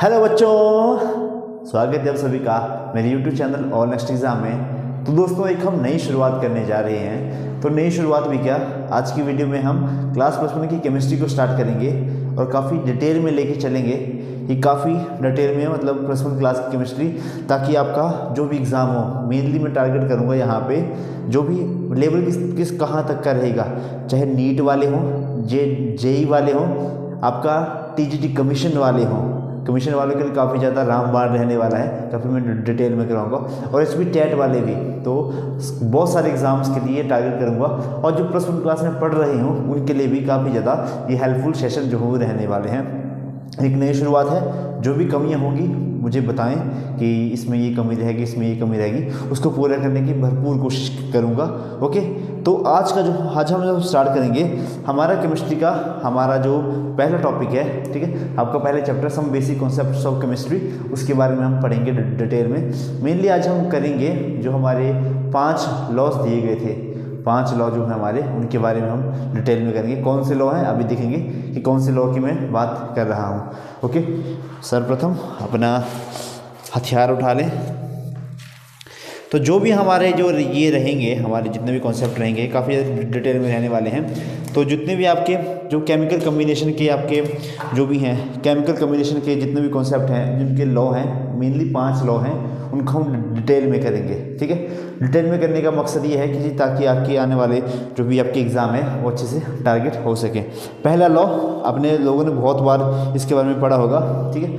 Hello बच्चों, स्वागत है आप सभी का मेरे यूट्यूब चैनल और नेक्स्ट एग्जाम में। तो दोस्तों एक हम नई शुरुआत करने जा रहे हैं। तो नई शुरुआत भी क्या, आज की वीडियो में हम क्लास +1 की केमिस्ट्री को स्टार्ट करेंगे और काफ़ी डिटेल में लेके चलेंगे। ये काफ़ी डिटेल में मतलब +1 क्लास की केमिस्ट्री, ताकि आपका जो भी एग्ज़ाम हो, मेनली मैं टारगेट करूँगा यहाँ पे जो भी लेवल किस कहाँ तक का रहेगा, चाहे नीट वाले हों, जेई वाले हों, आपका टीजीटी कमीशन वाले हों। कमीशन वालों के लिए काफ़ी ज़्यादा रामबाण रहने वाला है, काफ़ी मैं डिटेल में कराऊंगा। और इसमें टेट वाले भी, तो बहुत सारे एग्जाम्स के लिए टारगेट करूंगा। और जो +1 क्लास में पढ़ रहे हों उनके लिए भी काफ़ी ज़्यादा ये हेल्पफुल सेशन जो हो रहने वाले हैं। एक नई शुरुआत है, जो भी कमियां होंगी मुझे बताएं कि इसमें ये कमी रहेगी, इसमें ये कमी रहेगी, उसको पूरा करने की भरपूर कोशिश करूंगा। ओके, तो आज हम जब स्टार्ट करेंगे हमारा केमिस्ट्री का, हमारा जो पहला टॉपिक है, ठीक है, आपका पहले chapter some basic concepts of chemistry, उसके बारे में हम पढ़ेंगे डिटेल में। मेनली आज हम करेंगे जो हमारे 5 लॉज दिए गए थे, 5 लॉ जो हैं हमारे, उनके बारे में हम डिटेल में करेंगे। कौन से लॉ हैं अभी देखेंगे कि कौन से लॉ की मैं बात कर रहा हूँ। ओके, सर्वप्रथम अपना हथियार उठा लें। तो जो भी हमारे जो ये रहेंगे, हमारे जितने भी कॉन्सेप्ट रहेंगे काफ़ी डिटेल में रहने वाले हैं। तो जितने भी आपके जो केमिकल कम्बिनेशन के आपके जो भी हैं, केमिकल कम्बिनेशन के जितने भी कॉन्सेप्ट हैं, जिनके लॉ हैं, मेनली 5 लॉ हैं, उनको हम डिटेल में करेंगे। ठीक है, डिटेल में करने का मकसद ये है कि ताकि आपके आने वाले जो भी आपके एग्ज़ाम है वो अच्छे से टारगेट हो सके। पहला लॉ अपने लोगों ने बहुत बार इसके बारे में पढ़ा होगा। ठीक है,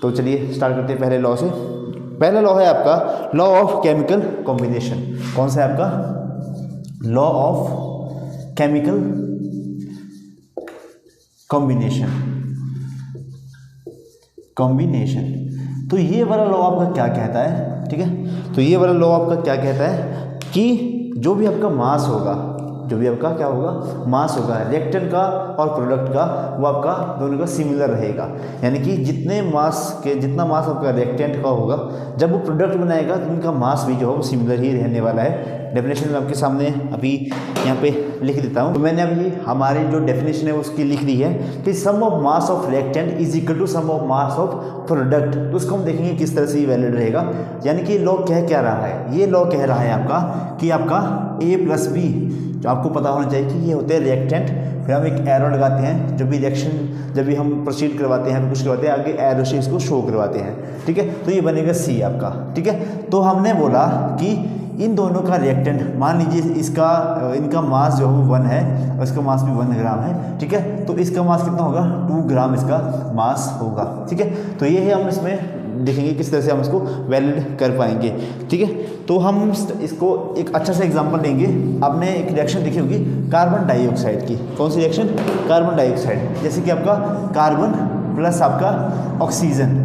तो चलिए स्टार्ट करते हैं पहले लॉ से। पहला लॉ है आपका लॉ ऑफ केमिकल कॉम्बिनेशन। कौन सा है आपका? Law of chemical combination. तो ये वाला लॉ आपका क्या कहता है? ठीक है, तो ये वाला लॉ आपका क्या कहता है कि जो भी आपका मास होगा, जो भी आपका क्या होगा, मास होगा, रिएक्टेंट का और प्रोडक्ट का, वो आपका दोनों का सिमिलर रहेगा। यानी कि जितना मास आपका रिएक्टेंट का होगा, जब वो प्रोडक्ट बनाएगा तो उनका मास भी जो है वो सिमिलर ही रहने वाला है। डेफिनेशन में आपके सामने अभी यहाँ पे लिख देता हूँ। तो मैंने अभी हमारी जो डेफिनेशन है उसकी लिख दी है कि sum of mass of reactant is equal to sum of mass of product. तो उसको हम देखेंगे किस तरह से ये वैलिड रहेगा। यानी कि लॉ कह क्या रहा है? ये लॉ कह रहा है आपका कि आपका A+B, जो आपको पता होना चाहिए कि ये होते हैं रिएक्टेंट। फिर हम एक एरो लगाते हैं, जब भी रिएक्शन जब भी हम प्रोसीड करवाते हैं, कुछ करवाते हैं, आगे एरो से इसको शो करवाते हैं। ठीक है, तो ये बनेगा C आपका। ठीक है, तो हमने बोला कि इन दोनों का रिएक्टेंट, मान लीजिए इनका मास जो है 1 है और इसका मास भी 1 ग्राम है। ठीक है, तो इसका मास कितना होगा? 2 ग्राम इसका मास होगा। ठीक है, तो ये है, हम इसमें देखेंगे किस तरह से हम इसको वैलिड कर पाएंगे। ठीक है, तो हम इसको एक अच्छा सा एग्जांपल लेंगे। आपने एक रिएक्शन देखी होगी कार्बन डाइऑक्साइड की। कौन सी रिएक्शन? Carbon dioxide. जैसे कि आपका कार्बन प्लस आपका ऑक्सीजन।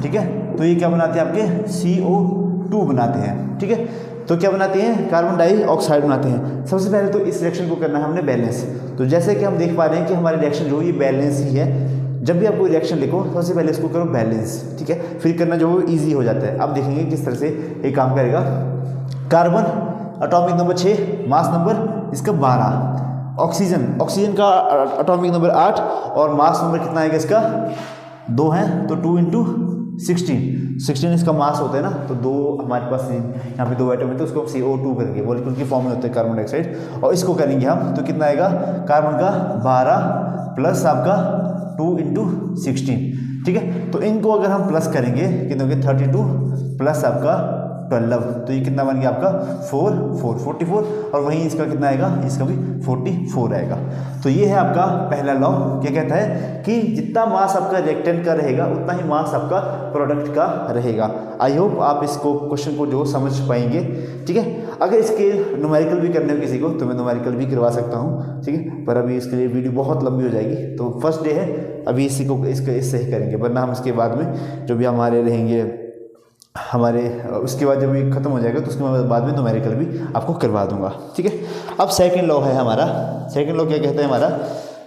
ठीक है, तो ये क्या बनाते हैं? आपके CO2 बनाते हैं। ठीक है, तो क्या बनाते हैं? कार्बन डाइऑक्साइड बनाते हैं। सबसे पहले तो इस रिएक्शन को करना है हमने बैलेंस। तो जैसे कि हम देख पा रहे हैं कि हमारी रिएक्शन जो ये बैलेंस ही है। जब भी आप कोई रिएक्शन लिखो सबसे पहले इसको करो बैलेंस। ठीक है, फिर करना जो वो ईजी हो जाता है। अब देखेंगे किस तरह से ये काम करेगा। Carbon atomic number 6, mass number इसका 12। ऑक्सीजन का एटॉमिक नंबर 8 और मास नंबर कितना आएगा इसका? 2 है, तो 2 × 16 इसका मास होता है ना। तो 2 हमारे पास यहाँ पे 2 एटम है, तो उसको CO2 करेंगे, मॉलिक्यूल की फॉर्म में होते हैं कार्बन डाइऑक्साइड। और इसको करेंगे हम, तो कितना आएगा? कार्बन का 12 प्लस आपका 2 × 16। ठीक है, तो इनको अगर हम प्लस करेंगे कितना होगा? 32 प्लस आपका 12, तो ये कितना बन गया आपका? 44। और वहीं इसका कितना आएगा? इसका भी 44 आएगा। तो ये है आपका पहला लॉ। क्या कहता है कि जितना मास आपका रिएक्टेंट का रहेगा उतना ही मास आपका प्रोडक्ट का रहेगा। आई होप आप इसको क्वेश्चन को जो समझ पाएंगे। ठीक है, अगर इसके न्यूमेरिकल भी करने हो किसी को तो मैं न्यूमेरिकल भी करवा सकता हूँ। ठीक है, पर अभी इसके लिए वीडियो बहुत लंबी हो जाएगी। तो फर्स्ट डे है, अभी इससे ही करेंगे, वरना हम इसके बाद में जो भी हमारे रहेंगे उसके बाद जब ये खत्म हो जाएगा तो उसके बाद में न्यूमेरिकल भी आपको करवा दूंगा। ठीक है, अब सेकंड लॉ है हमारा। सेकंड लॉ क्या कहता है हमारा?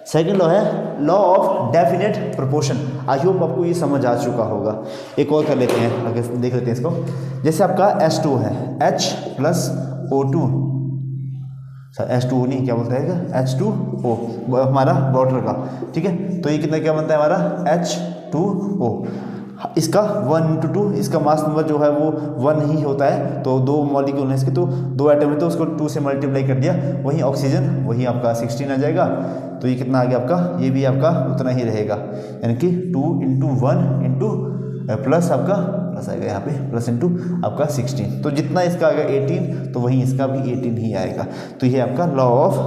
सेकंड लॉ है law of definite proportion. I hope आपको ये समझ आ चुका होगा। एक और कर लेते हैं, अगर देख लेते हैं इसको। जैसे आपका H2 है, H+O2, H2O नहीं, क्या बोलता है? H2O हमारा वाटर का। ठीक है, तो ये कितना क्या बनता है हमारा? H2O। इसका 1 × 2, इसका मास नंबर जो है वो 1 ही होता है, तो 2 मॉलिक्यूल हैं इसके, तो 2 एटम है तो उसको 2 से मल्टीप्लाई कर दिया। वही ऑक्सीजन, वही आपका 16 आ जाएगा। तो ये कितना आ गया आपका, ये भी आपका उतना ही रहेगा, यानी कि 2 × 1 × प्लस आपका प्लस आएगा यहाँ पे प्लस इंटू आपका 16। तो जितना इसका आएगा 18, तो वहीं इसका भी 18 ही आएगा। तो ये आपका लॉ ऑफ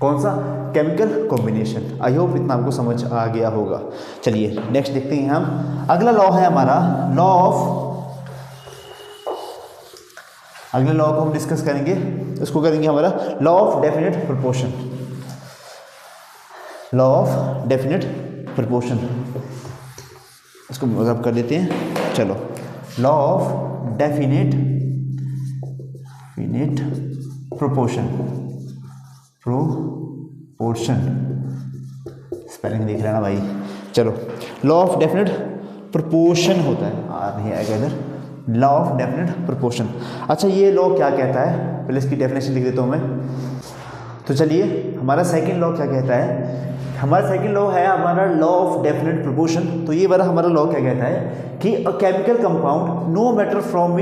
कौन सा, केमिकल कॉम्बिनेशन। आई होप इतना आपको समझ आ गया होगा। चलिए नेक्स्ट देखते हैं हम। अगला लॉ है हमारा लॉ ऑफ, अगले लॉ को हम डिस्कस करेंगे, उसको करेंगे हमारा law of definite proportion. Law of definite proportion, इसको मतलब कर लेते हैं। चलो, law of definite proportion, spelling देख लेना भाई। चलो, लॉ ऑफ डेफिनेट प्रोपोर्शन होता है, नहीं आएगा इधर, लॉ ऑफ डेफिनेट प्रोपोर्शन। अच्छा, ये लॉ क्या कहता है, पहले इसकी डेफिनेशन लिख देता हूँ मैं। तो चलिए, हमारा सेकंड लॉ क्या कहता है, हमारा सेकंड लॉ है हमारा लॉ ऑफ डेफिनेट प्रोपोर्शन। तो ये वाला हमारा लॉ क्या कहता है कि a chemical compound no matter from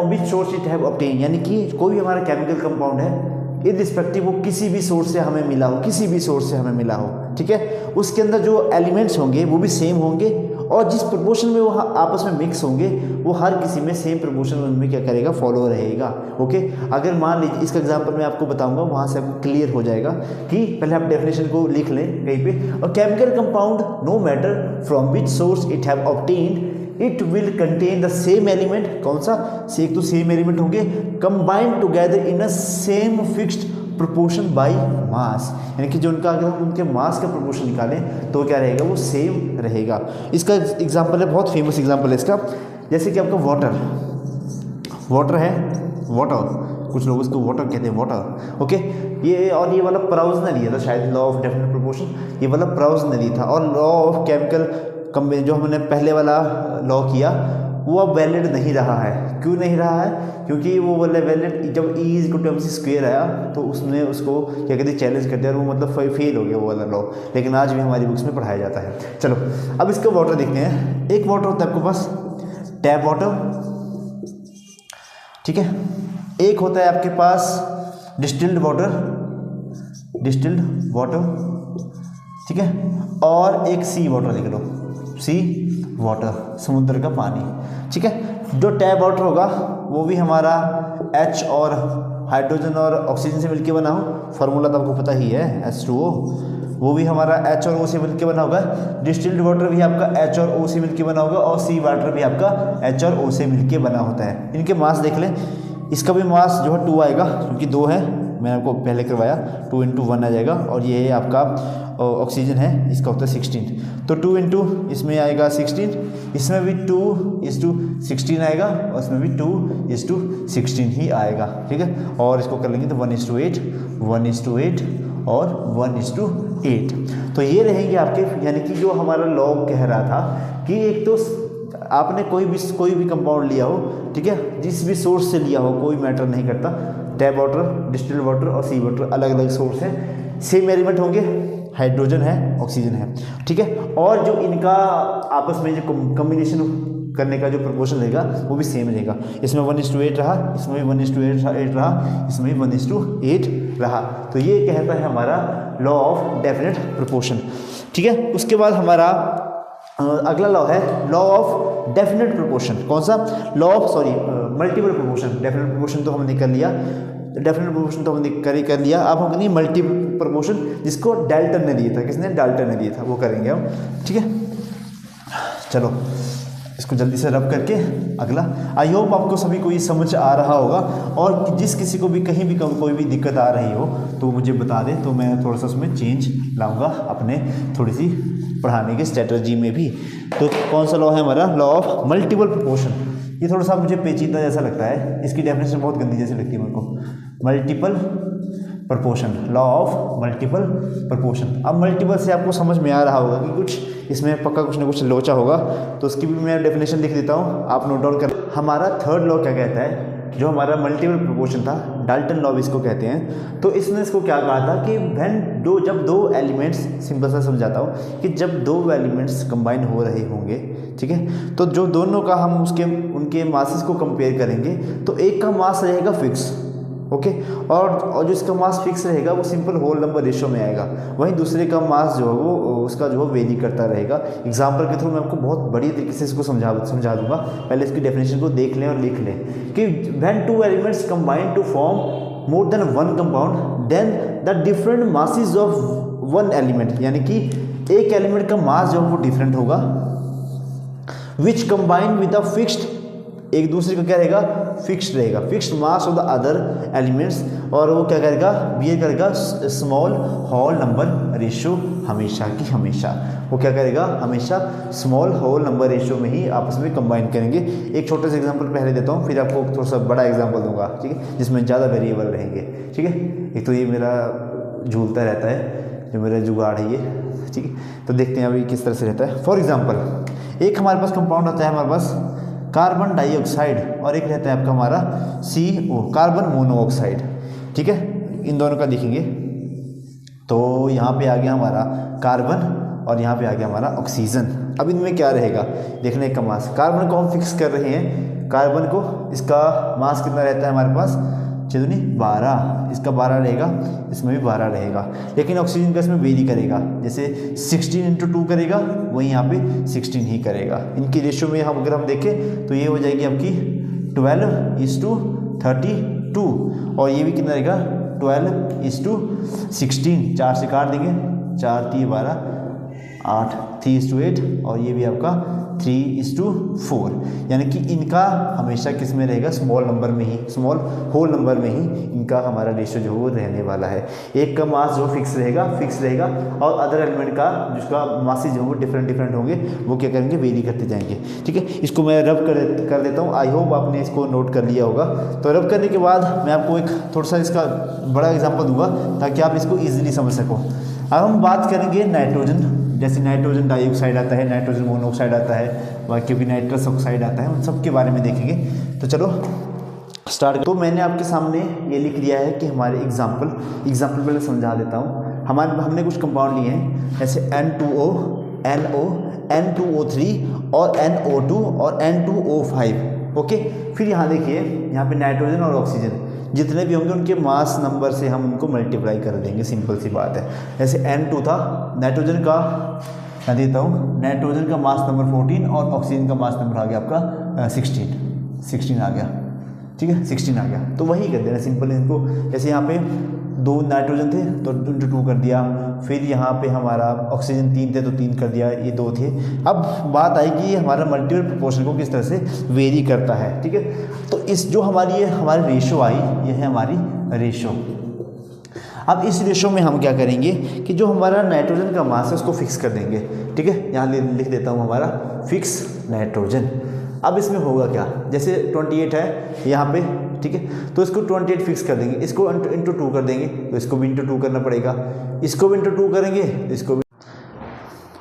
which source it have obtain, यानी कि कोई भी हमारा केमिकल कंपाउंड है, इररिस्पेक्टिव वो किसी भी सोर्स से हमें मिला हो, किसी भी सोर्स से हमें मिला हो, ठीक है, उसके अंदर जो एलिमेंट्स होंगे वो भी सेम होंगे, और जिस प्रोपोर्शन में वो आपस में मिक्स होंगे वो हर किसी में सेम प्रोपोर्शन उनमें क्या करेगा, फॉलो रहेगा। ओके, अगर मान लीजिए इसका एग्जांपल मैं आपको बताऊंगा, वहाँ से आपको क्लियर हो जाएगा कि पहले आप डेफिनेशन को लिख लें कहीं पे। और chemical compound no matter from which source it have obtained it will contain the same element, कौन सा, एक तो सेम एलिमेंट होंगे, combined together in a same fixed proportion by mass, यानी कि जो उनका, अगर हम उनके मास का प्रोपोर्शन निकालें तो क्या रहेगा, वो सेम रहेगा। इसका एग्जांपल है, बहुत फेमस एग्जांपल है इसका, जैसे कि आपका वाटर है, वाटर, कुछ लोग उसको वाटर कहते हैं, वाटर। ओके, ये और ये वाला प्राउज ने लिया था शायद लॉ ऑफ डेफिनेट प्रोपोर्शन, ये वाला प्राउज ने लिया था। और लॉ ऑफ केमिकल जो हमने पहले वाला लॉ किया वो अब वैलिड नहीं रहा है। क्यों नहीं रहा है, क्योंकि वो वाला वैलिड जब E=mc² आया तो उसने उसको क्या कहते हैं, चैलेंज कर दिया, और वो मतलब फेल हो गया वो वाला लॉ, लेकिन आज भी हमारी बुक्स में पढ़ाया जाता है। चलो, अब इसका वाटर देखते हैं। एक वाटर होता है आपके पास टैप वाटर, ठीक है, एक होता है आपके पास डिस्टिल्ड वाटर, ठीक है, और एक सी वाटर लिख लो, सी वाटर, समुद्र का पानी, ठीक है। जो टैप वाटर होगा वो भी हमारा H और हाइड्रोजन और ऑक्सीजन से मिलकर बना हो, फार्मूला तो आपको पता ही है, H2O, वो भी हमारा H और O से मिलकर बना होगा। डिस्टिल्ड वाटर भी आपका H और O से मिलकर बना होगा, और सी वाटर भी आपका H और O से मिलकर बना होता है। इनके मास देख लें, इसका भी मास जो है 2 आएगा, क्योंकि 2 है, मैंने आपको पहले करवाया, 2 × 1 आ जाएगा। और ये आपका ऑक्सीजन है, इसका होता है 16, तो 2 × इसमें आएगा 16, इसमें भी 2:16 आएगा, और इसमें भी 2:16 ही आएगा, ठीक है। और इसको कर लेंगे तो 1:8 और 1:8। तो ये रहेंगे आपके, यानी कि जो हमारा लॉ कह रहा था कि एक तो आपने कोई भी कंपाउंड लिया हो, ठीक है, जिस भी सोर्स से लिया हो कोई मैटर नहीं करता, टैप वाटर, डिस्टिल्ड वाटर और सी वाटर अलग अलग सोर्स हैं, सेम एलिमेंट होंगे, हाइड्रोजन है, ऑक्सीजन है, ठीक है, और जो इनका आपस में जो कॉम्बिनेशन करने का जो प्रोपोर्शन रहेगा वो भी सेम रहेगा। इसमें 1:8 रहा, इसमें भी 1:8 रहा, इसमें भी 1:8 रहा। तो ये कहता है हमारा लॉ ऑफ डेफिनेट प्रोपोर्शन, ठीक है। उसके बाद हमारा अगला लॉ है लॉ ऑफ डेफिनेट प्रोपोर्शन। कौन सा, law of multiple proportion. Definite proportion तो हमने कर लिया, डेफिनेट प्रोपोर्शन तो हमने कर लिया। अब हम करेंगे मल्टीपल प्रोपोर्शन, जिसको डाल्टन ने दिया था, किसने, डाल्टन ने दिया था, वो करेंगे हम, ठीक है। चलो, इसको जल्दी से रब करके अगला। आई होप आपको सभी को ये समझ आ रहा होगा, और जिस किसी को भी कहीं भी कोई भी दिक्कत आ रही हो तो मुझे बता दे, तो मैं थोड़ा सा उसमें चेंज लाऊंगा अपने थोड़ी सी पढ़ाने की स्ट्रेटजी में भी। तो कौन सा लॉ है हमारा, लॉ ऑफ मल्टीपल प्रोपोर्शन। ये थोड़ा सा मुझे पेचीदा जैसा लगता है, इसकी डेफिनेशन बहुत गंदी जैसी लगती है मेरे को। Multiple proportion, law of multiple proportion. अब मल्टीपल से आपको समझ में आ रहा होगा कि कुछ इसमें पक्का कुछ ना कुछ लोचा होगा, तो उसकी भी मैं डेफिनेशन लिख देता हूँ, आप नोट डाउन कर। हमारा थर्ड लॉ क्या कहता है जो हमारा मल्टीपल प्रोपोर्शन था, डाल्टन लॉ इसको कहते हैं। तो इसने इसको क्या कहा था कि जब दो एलिमेंट्स, सिंपल सा समझाता हूँ कि जब दो एलिमेंट्स कंबाइन हो रहे होंगे, ठीक है, तो जो दोनों का हम उनके मासेस को कंपेयर करेंगे तो एक का मास रहेगा फिक्स, ओके, और जो इसका मास फिक्स रहेगा वो सिंपल होल नंबर रेशियो में आएगा। वहीं दूसरे का मास जो है वो उसका जो है वेरी करता रहेगा। एग्जांपल के थ्रू मैं आपको बहुत बड़ी तरीके से इसको समझा दूंगा। पहले इसकी डेफिनेशन को देख लें और लिख लें कि when two elements combine to form more than one compound then the different masses of one element, यानी कि एक एलिमेंट का मास जो है वो डिफरेंट होगा, विच कंबाइन विद अ फिक्स्ड, एक दूसरे का क्या रहेगा, फिक्स्ड रहेगा, fixed mass of the other elements, और वो क्या करेगा, बिहेव करेगा स्मॉल होल नंबर रेशियो, हमेशा की हमेशा वो क्या करेगा, हमेशा स्मॉल होल नंबर रेशियो में ही आपस में कंबाइन करेंगे। एक छोटे से एग्जांपल पहले देता हूँ, फिर आपको थोड़ा सा बड़ा एग्जांपल दूंगा, ठीक है, जिसमें ज़्यादा वेरिएबल रहेंगे, ठीक है। एक तो ये मेरा झूलता रहता है, जो मेरा जुगाड़ है ये, ठीक है। तो देखते हैं अभी किस तरह से रहता है। फॉर एग्जाम्पल, एक हमारे पास कंपाउंड होता है हमारे पास कार्बन डाइऑक्साइड, और एक रहता है आपका हमारा CO, कार्बन मोनोऑक्साइड, ठीक है। इन दोनों का देखेंगे तो यहाँ पे आ गया हमारा कार्बन और यहाँ पे आ गया हमारा ऑक्सीजन। अब इनमें क्या रहेगा, देखने का मास, कार्बन को हम फिक्स कर रहे हैं, कार्बन को इसका मास कितना रहता है हमारे पास, चलिए 12, इसका 12 रहेगा, इसमें भी 12 रहेगा, लेकिन ऑक्सीजन का इसमें वेरी करेगा, जैसे 16 × 2 करेगा वहीं यहाँ पे 16 ही करेगा। इनकी रेशियो में हम अगर हम देखें तो ये हो जाएगी आपकी 12:32, और ये भी कितना रहेगा 12:16, 4 से काट देंगे, 4 × 12 8, 3:8, और ये भी आपका 3:4, यानी कि इनका हमेशा किस में रहेगा, स्मॉल नंबर में ही, स्मॉल होल नंबर में ही इनका हमारा रेशियो जो है वो रहने वाला है। एक का मास जो फिक्स रहेगा, और अदर एलिमेंट का जिसका मासेस जो है वो डिफरेंट होंगे, वो क्या करेंगे, वेरी करते जाएंगे, ठीक है। इसको मैं रब कर देता हूँ, आई होप आपने इसको नोट कर लिया होगा। तो रब करने के बाद मैं आपको एक थोड़ा सा इसका बड़ा एग्जाम्पल दूंगा ताकि आप इसको ईजिली समझ सको। अब हम बात करेंगे नाइट्रोजन, जैसे नाइट्रोजन डाइऑक्साइड आता है, नाइट्रोजन मोनोऑक्साइड आता है, बाकी भी नाइट्रस ऑक्साइड आता है, उन सब के बारे में देखेंगे। तो चलो स्टार्ट। तो मैंने आपके सामने ये लिख लिया है कि हमारे एग्जाम्पल पहले समझा देता हूँ। हमने कुछ कंपाउंड लिए हैं, जैसे N2O, NO, N2O3 और NO2 और N2O5, ओके। फिर यहाँ देखिए, यहाँ पे नाइट्रोजन और ऑक्सीजन जितने भी होंगे उनके मास नंबर से हम उनको मल्टीप्लाई कर देंगे, सिंपल सी बात है। जैसे N2 था, नाइट्रोजन का मैं देता हूँ, नाइट्रोजन का मास नंबर 14 और ऑक्सीजन का मास नंबर आ गया आपका 16 आ गया, ठीक है, 16 आ गया। तो वही कर देना सिंपल इनको, जैसे यहाँ पे 2 नाइट्रोजन थे तो × 2 कर दिया, फिर यहाँ पे हमारा ऑक्सीजन 3 थे तो 3 कर दिया, ये 2 थे। अब बात आएगी हमारा मल्टीपल प्रोपोर्शन को किस तरह से वेरी करता है, ठीक है। तो इस जो हमारी रेशो आई, ये है हमारी रेशो। अब इस रेशो में हम क्या करेंगे कि जो हमारा नाइट्रोजन का मास है उसको फिक्स कर देंगे, ठीक है। यहाँ लिख देता हूँ हमारा फिक्स नाइट्रोजन। अब इसमें होगा क्या, जैसे 28 है यहाँ पे, ठीक है, तो इसको 28 फिक्स कर देंगे, इसको × 2 कर देंगे तो इसको भी × 2 करना पड़ेगा, इसको भी × 2 करेंगे तो इसको भी,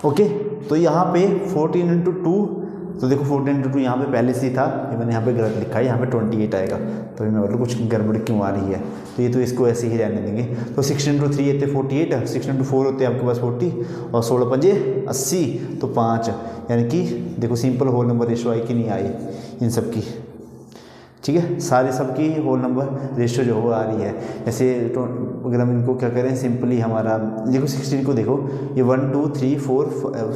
ओके। तो यहाँ पे 14 × 2, तो देखो 14 × 2 यहाँ पे पहले से ही था, ये मैंने यहाँ पे गलत लिखा है, यहाँ पे 28 आएगा, तो मैं बोलूँ कुछ गड़बड़ क्यों आ रही है, तो ये तो इसको ऐसे ही रहने देंगे। तो 16 × 3 होते 48, 16 × 4 होते हैं आपके पास 40, और 16 × 5 80, तो 5, यानी कि देखो सिंपल होल नंबर रेशो आई कि नहीं आई इन सब की, ठीक है, सारे सबकी होल नंबर रेशियो जो हो आ रही है। जैसे अगर हम इनको क्या करें, सिंपली हमारा देखो 16 को देखो, ये 1 2 3 4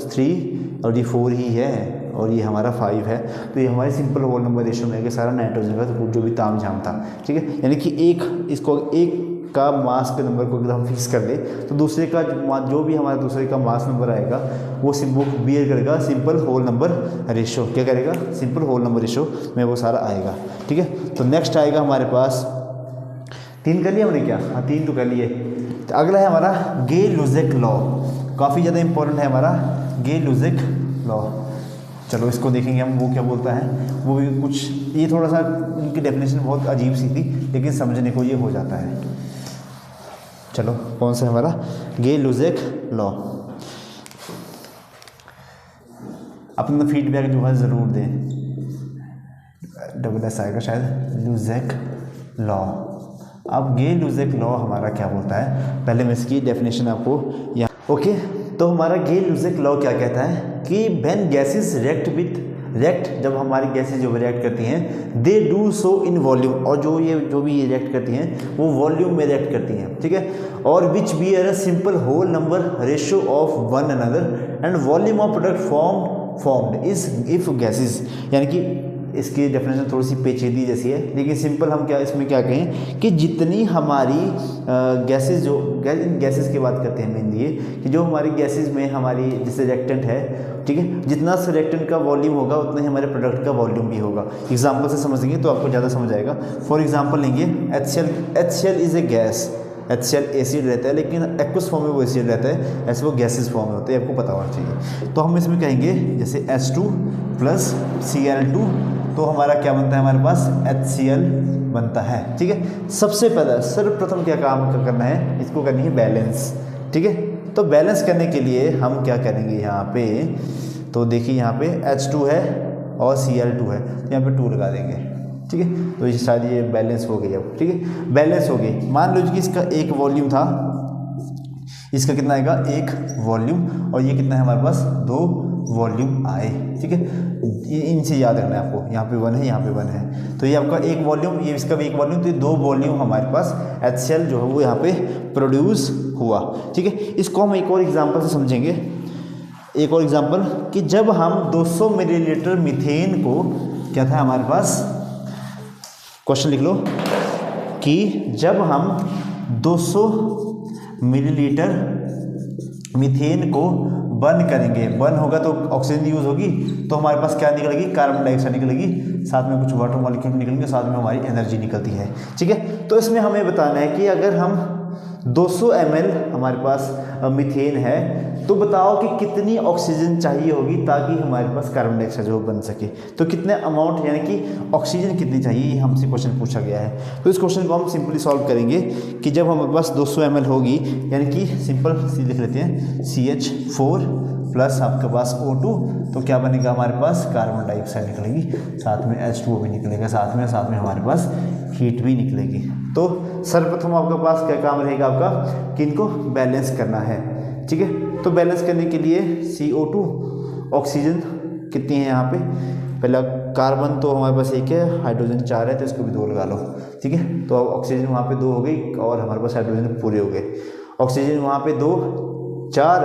3 और ये 4 ही है, और ये हमारा 5 है, तो ये हमारे सिंपल होल नंबर रेशियो में है कि सारा नाइट्रोजन का तो जो भी ताम झाम था, ठीक है। यानी कि एक का मास के नंबर को अगर हम फिक्स कर दें तो दूसरे का जो भी हमारा दूसरे का मास नंबर आएगा वो बियर करेगा सिंपल होल नंबर रेशो, क्या करेगा, सिंपल होल नंबर रेशो में वो सारा आएगा, ठीक है। तो नेक्स्ट आएगा हमारे पास 3 कर लिया हमने क्या, हाँ 3 तो कर लिए। तो अगला है हमारा गे-लुजेक लॉ, काफ़ी ज़्यादा इंपॉर्टेंट है हमारा गे-लुजेक लॉ। चलो इसको देखेंगे हम, वो क्या बोलता है, वो भी कुछ, ये थोड़ा सा इनकी डेफिनेशन बहुत अजीब सी थी लेकिन समझने को ये हो जाता है। चलो कौन सा है हमारा गे-लुजेक लॉ। अपना फीडबैक जो है ज़रूर दें, डबल एस आएगा शायद, लुज़ैक लॉ। अब ये लुज़ैक लॉ हमारा क्या बोलता है, पहले मैं इसकी डेफिनेशन आपको यहाँ ओके। तो हमारा ये लुज़ैक लॉ क्या कहता है कि व्हेन गैसेस रिएक्ट विथ जब हमारी गैसेस जो रिएक्ट करती हैं, they do so in volume, और जो भी ये रिएक्ट करती हैं वो वॉल्यूम में रिएक्ट करती हैं, ठीक है। और which bear a simple whole number ratio of one another and volume of product formed is if gases, यानी कि इसकी डेफिनेशन थोड़ी सी पेचीदी जैसी है, लेकिन सिंपल हम क्या इसमें क्या कहें कि जितनी हमारी गैसेस गैसेस की बात करते हैं मेनली ये कि जो हमारी गैसेस में हमारी जैसे रिएक्टेंट है, ठीक है, जितना रिएक्टेंट का वॉल्यूम होगा उतना ही हमारे प्रोडक्ट का वॉल्यूम भी होगा। एग्जांपल से समझेंगे तो आपको ज़्यादा समझ आएगा। फॉर एग्जांपल लेंगे HCl is a gas, HCl acid रहता है लेकिन एक्वस फॉर्म में वो एसिड रहता है, ऐसे वो गैसेस फॉर्म में होते हैं, आपको पता होना चाहिए। तो हम इसमें कहेंगे जैसे H2 प्लस Cl2, तो हमारा क्या बनता है, हमारे पास HCl बनता है, ठीक है। सबसे पहले सर्वप्रथम क्या काम करना है, इसको करनी है बैलेंस, ठीक है। तो बैलेंस करने के लिए हम क्या करेंगे यहाँ पे, तो देखिए यहाँ पे H2 है और Cl2 है, तो यहाँ पे 2 लगा देंगे, ठीक है। तो ये शायद ये बैलेंस हो गई अब, ठीक है, बैलेंस हो गई। मान लो कि इसका एक वॉल्यूम था, इसका कितना आएगा, एक वॉल्यूम, और ये कितना है हमारे पास, 2 वॉल्यूम आए, ठीक है। इनसे याद रखना है आपको, यहाँ पे 1 है, यहाँ पे 1 है, तो ये आपका एक वॉल्यूम, ये इसका भी एक वॉल्यूम, तो ये 2 वॉल्यूम हमारे पास HCl जो है वो यहाँ पे प्रोड्यूस हुआ, ठीक है। इसको हम एक और एग्जांपल से समझेंगे। एक और एग्जांपल कि जब हम 200 मिलीलीटर मीथेन को, क्या था हमारे पास, क्वेश्चन लिख लो कि जब हम 200 मिलीलीटर मीथेन को बर्न करेंगे, बर्न होगा तो ऑक्सीजन यूज़ होगी, तो हमारे पास क्या निकलेगी, कार्बन डाइऑक्साइड निकलेगी, साथ में कुछ वाटर मॉलिक्यूल निकलेंगे, साथ में हमारी एनर्जी निकलती है, ठीक है। तो इसमें हमें बताना है कि अगर हम 200 ml हमारे पास मीथेन है, तो बताओ कि कितनी ऑक्सीजन चाहिए होगी ताकि हमारे पास कार्बन डाइऑक्साइड जो बन सके। तो कितने अमाउंट यानी कि ऑक्सीजन कितनी चाहिए, ये हमसे क्वेश्चन पूछा गया है। तो इस क्वेश्चन को हम सिंपली सॉल्व करेंगे कि जब हमारे पास 200 ml होगी, यानी कि सिंपल सी लिख लेते हैं, CH4 प्लस आपके पास O2, तो क्या बनेगा हमारे पास, कार्बन डाइऑक्साइड निकलेगी, साथ में H2O भी निकलेगा, साथ में हमारे पास हीट भी निकलेगी। तो सर्वप्रथम आपके पास क्या काम रहेगा आपका कि इनको बैलेंस करना है, ठीक है। तो बैलेंस करने के लिए CO2, ऑक्सीजन कितनी है यहाँ पे, पहला कार्बन तो हमारे पास 1 है, हाइड्रोजन 4 है, तो इसको भी 2 लगा लो, ठीक है। तो ऑक्सीजन वहाँ पे 2 हो गई और हमारे पास हाइड्रोजन पूरे हो गए। ऑक्सीजन वहाँ पे 2, 4,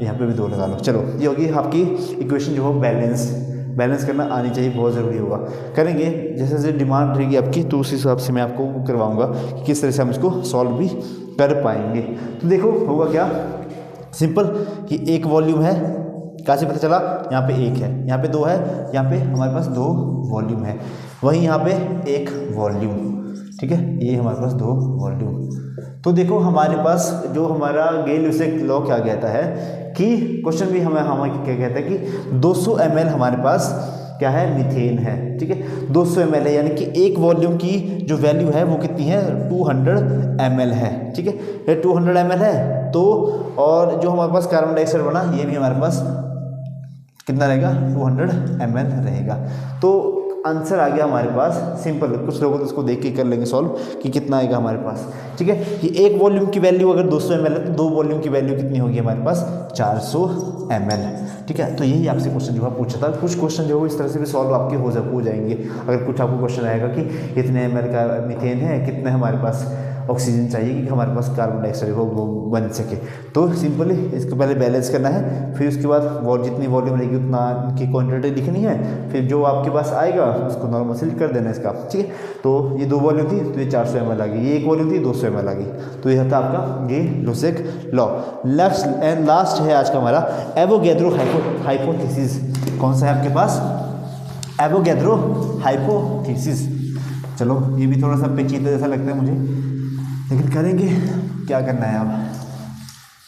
यहाँ पे भी 2 लगा लो। चलो ये होगी आपकी इक्वेशन जो हो बैलेंस करना आनी चाहिए, बहुत ज़रूरी होगा। करेंगे जैसे जैसे डिमांड रहेगी आपकी, तो उस हिसाब से मैं आपको करवाऊँगा कि किस तरह से हम इसको सॉल्व भी कर पाएंगे। तो देखो होगा क्या, सिंपल कि एक वॉल्यूम है, कहाँ से पता चला, यहाँ पे 1 है, यहाँ पे 2 है, यहाँ पे हमारे पास 2 वॉल्यूम है, वहीं यहाँ पे 1 वॉल्यूम, ठीक है, ये हमारे पास 2 वॉल्यूम। तो देखो हमारे पास जो हमारा गेल-लुसेक लॉ क्या कहता है कि क्वेश्चन भी हमें क्या कहता है कि 200 ml हमारे पास क्या है, मीथेन है, ठीक है। 200 ml है, यानी कि एक वॉल्यूम की जो वैल्यू है वो कितनी है, 200 ml है, ठीक है। ये 200 ml है, तो और जो हमारे पास कार्बन डाइऑक्साइड बना ये भी हमारे पास कितना रहेगा, 200 ml रहेगा। तो आंसर आ गया हमारे पास, सिंपल। कुछ लोगों तो इसको देख के कर लेंगे सॉल्व कि कितना आएगा हमारे पास, ठीक है। कि एक वॉल्यूम की वैल्यू अगर 200 ml है, तो 2 वॉल्यूम की वैल्यू कितनी होगी हमारे पास, 400 ml, ठीक है। तो यही आपसे क्वेश्चन जो है पूछा था। कुछ क्वेश्चन जो है इस तरह से भी सॉल्व आपके हो जाएंगे। अगर कुछ आपको क्वेश्चन आएगा कि इतने ml का मीथेन है, कितने हमारे पास ऑक्सीजन चाहिए कि हमारे पास कार्बन डाइऑक्साइड हो वो बन सके, तो सिंपली इसको पहले बैलेंस करना है, फिर उसके बाद वो जितनी वॉल्यूम रहेगी उतना की क्वांटिटी लिखनी है, फिर जो आपके पास आएगा उसको नॉर्मल से कर देना इसका, ठीक है। तो ये 2 वॉल्यूम थी तो ये 400 ml आ गई, ये 1 वॉल्यूम थी 200 ml आ गई। तो ये था आपका ये लुसेक लॉ। लास्ट है आज का हमारा एवोगैड्रो हाइपोथेसिस। कौन सा है आपके पास, एवोगैड्रो हाइपोथेसिस। चलो ये भी थोड़ा सा पेचीदा जैसा लगता है मुझे, लेकिन करेंगे, क्या करना है, अब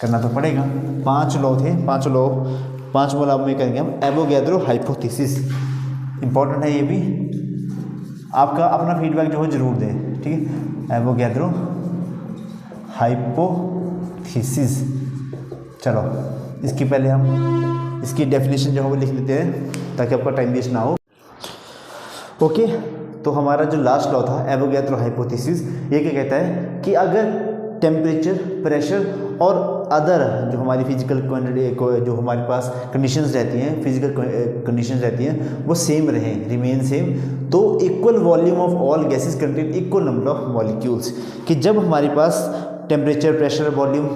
करना तो पड़ेगा। 5 लॉ थे, 5 लॉ में करेंगे हम एवोगैड्रो हाइपोथेसिस। इंपॉर्टेंट है ये भी, आपका अपना फीडबैक जो है जरूर दें, ठीक है। एवोगैड्रो हाइपोथेसिस, चलो इसकी पहले हम इसकी डेफिनेशन जो है वो लिख लेते हैं ताकि आपका टाइम वेस्ट ना हो। ओके, तो हमारा जो लास्ट लॉ था एवोगैड्रो हाइपोथेसिस, ये क्या कहता है कि अगर टेम्परेचर, प्रेशर और अदर जो हमारी फिजिकल क्वांटिटी को जो हमारे पास कंडीशंस रहती हैं, फिजिकल कंडीशंस रहती हैं, वो सेम रहें, रिमेन सेम, तो equal volume of all gases contain equal number of molecules, कि जब हमारे पास टेम्परेचर, प्रेशर, वॉल्यूम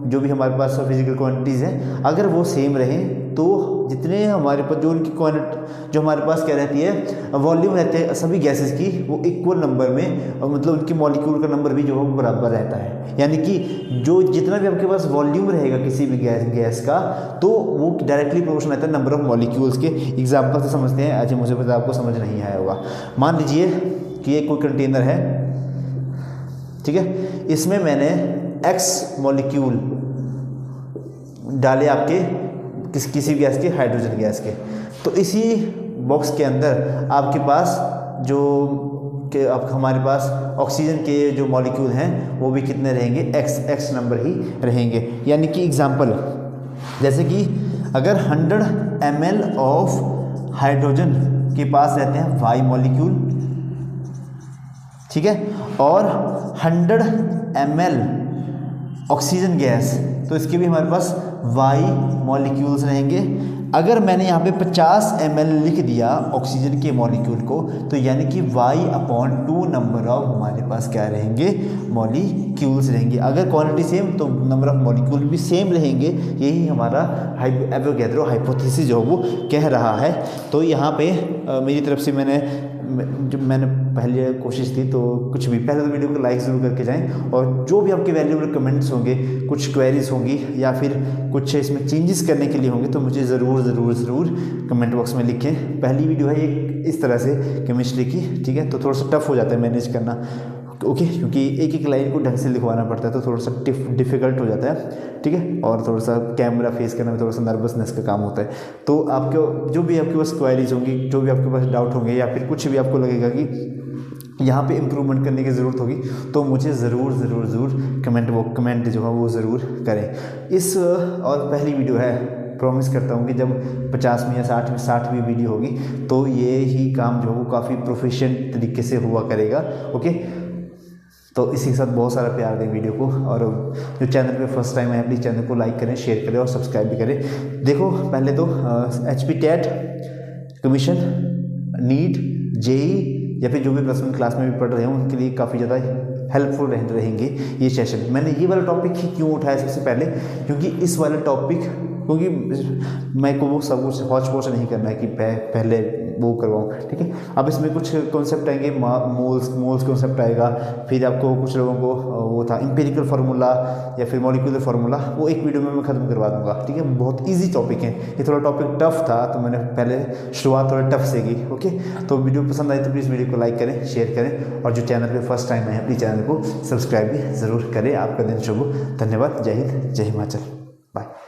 जो भी हमारे पास फिजिकल क्वांटिटीज़ हैं, अगर वो सेम रहें तो जितने हमारे पास जो उनकी क्वांटिटी जो हमारे पास क्या रहती है, वॉल्यूम रहते हैं सभी गैसेस की, वो इक्वल नंबर में, मतलब उनकी मॉलिक्यूल का नंबर भी जो है बराबर रहता है। यानी कि जो जितना भी आपके पास वॉल्यूम रहेगा किसी भी गैस का, तो वो डायरेक्टली प्रोपोर्शनल रहता है नंबर ऑफ मॉलिक्यूल्स के। एग्जाम्पल से समझते हैं, अच्छा मुझे पता आपको समझ नहीं आया होगा। मान लीजिए कि ये कोई कंटेनर है, ठीक है, इसमें मैंने X मॉलिक्यूल डाले आपके किसी गैस के, हाइड्रोजन गैस के, तो इसी बॉक्स के अंदर आपके पास जो कि अब हमारे पास ऑक्सीजन के जो मॉलिक्यूल हैं वो भी कितने रहेंगे, x नंबर ही रहेंगे। यानी कि एग्जांपल, जैसे कि अगर 100 ml ऑफ हाइड्रोजन के पास रहते हैं y मॉलिक्यूल, ठीक है, और 100 ml ऑक्सीजन गैस, तो इसके भी हमारे पास y मॉलिक्यूल्स रहेंगे। अगर मैंने यहाँ पे 50 ml लिख दिया ऑक्सीजन के मॉलिक्यूल को, तो यानी कि y/2 नंबर ऑफ हमारे पास क्या रहेंगे, मॉलिक्यूल्स रहेंगे। अगर क्वांटिटी सेम तो नंबर ऑफ मॉलिक्यूल भी सेम रहेंगे। यही हमारा एवोगैड्रो हाइपोथेसिस जो वो कह रहा है। तो यहाँ पे मेरी तरफ से मैंने पहले कोशिश थी, तो कुछ भी पहले तो वीडियो को लाइक ज़रूर करके जाएं, और जो भी आपके वैल्यूएबल कमेंट्स होंगे, कुछ क्वेरीज होंगी या फिर कुछ इसमें चेंजेस करने के लिए होंगे, तो मुझे ज़रूर कमेंट बॉक्स में लिखें। पहली वीडियो है ये इस तरह से केमिस्ट्री की, ठीक है, तो थोड़ा सा टफ हो जाता है मैनेज करना, ओके, क्योंकि एक एक लाइन को ढंग से लिखवाना पड़ता है, तो थोड़ा सा डिफ़िकल्ट हो जाता है, ठीक है, और थोड़ा सा कैमरा फेस करने में थोड़ा सा नर्वसनेस का काम होता है। तो आपको जो भी आपके पास क्वेरीज होंगी, जो भी आपके पास डाउट होंगे, या फिर कुछ भी आपको लगेगा कि यहाँ पे इम्प्रूवमेंट करने की ज़रूरत होगी, तो मुझे ज़रूर कमेंट जो है वो ज़रूर करें। इस और पहली वीडियो है, प्रॉमिस करता हूँ कि जब 50वीं या 60वीं वीडियो होगी, तो ये ही काम जो है वो काफ़ी प्रोफेशनल तरीके से हुआ करेगा, ओके। तो इसी के साथ बहुत सारा प्यार दें वीडियो को, और जो चैनल पे फर्स्ट टाइम है प्लीज़ चैनल को लाइक करें, शेयर करें और सब्सक्राइब भी करें। देखो, पहले तो HP TET, commission, NEET, JEE या फिर जो भी प्लस 1 क्लास में भी पढ़ रहे हैं उनके लिए काफ़ी ज़्यादा हेल्पफुल रहेंगे ये सेशन। मैंने ये वाला टॉपिक ही क्यों उठाया सबसे पहले, क्योंकि इस वाले टॉपिक, क्योंकि मैं को वो सब कुछ हौच पौच नहीं करना है कि पहले वो करवाऊँ, ठीक है। अब इसमें कुछ कॉन्सेप्ट आएंगे, मोल्स कॉन्सेप्ट आएगा, फिर आपको कुछ लोगों को वो था एम्पिरिकल फार्मूला या फिर मॉलिक्यूलर फार्मूला, वो एक वीडियो में मैं ख़त्म करवा दूंगा, ठीक है। बहुत ईजी टॉपिक है, ये थोड़ा टॉपिक टफ था, तो मैंने पहले शुरुआत थोड़ा टफ से की, ओके। तो वीडियो पसंद आई तो प्लीज़ वीडियो को लाइक करें, शेयर करें, और जो चैनल पर फर्स्ट टाइम है प्लीज़ चैनल को सब्सक्राइब भी ज़रूर करें। आपका दिन शुभ हो। धन्यवाद। जय हिंद, जय हिमाचल, बाय।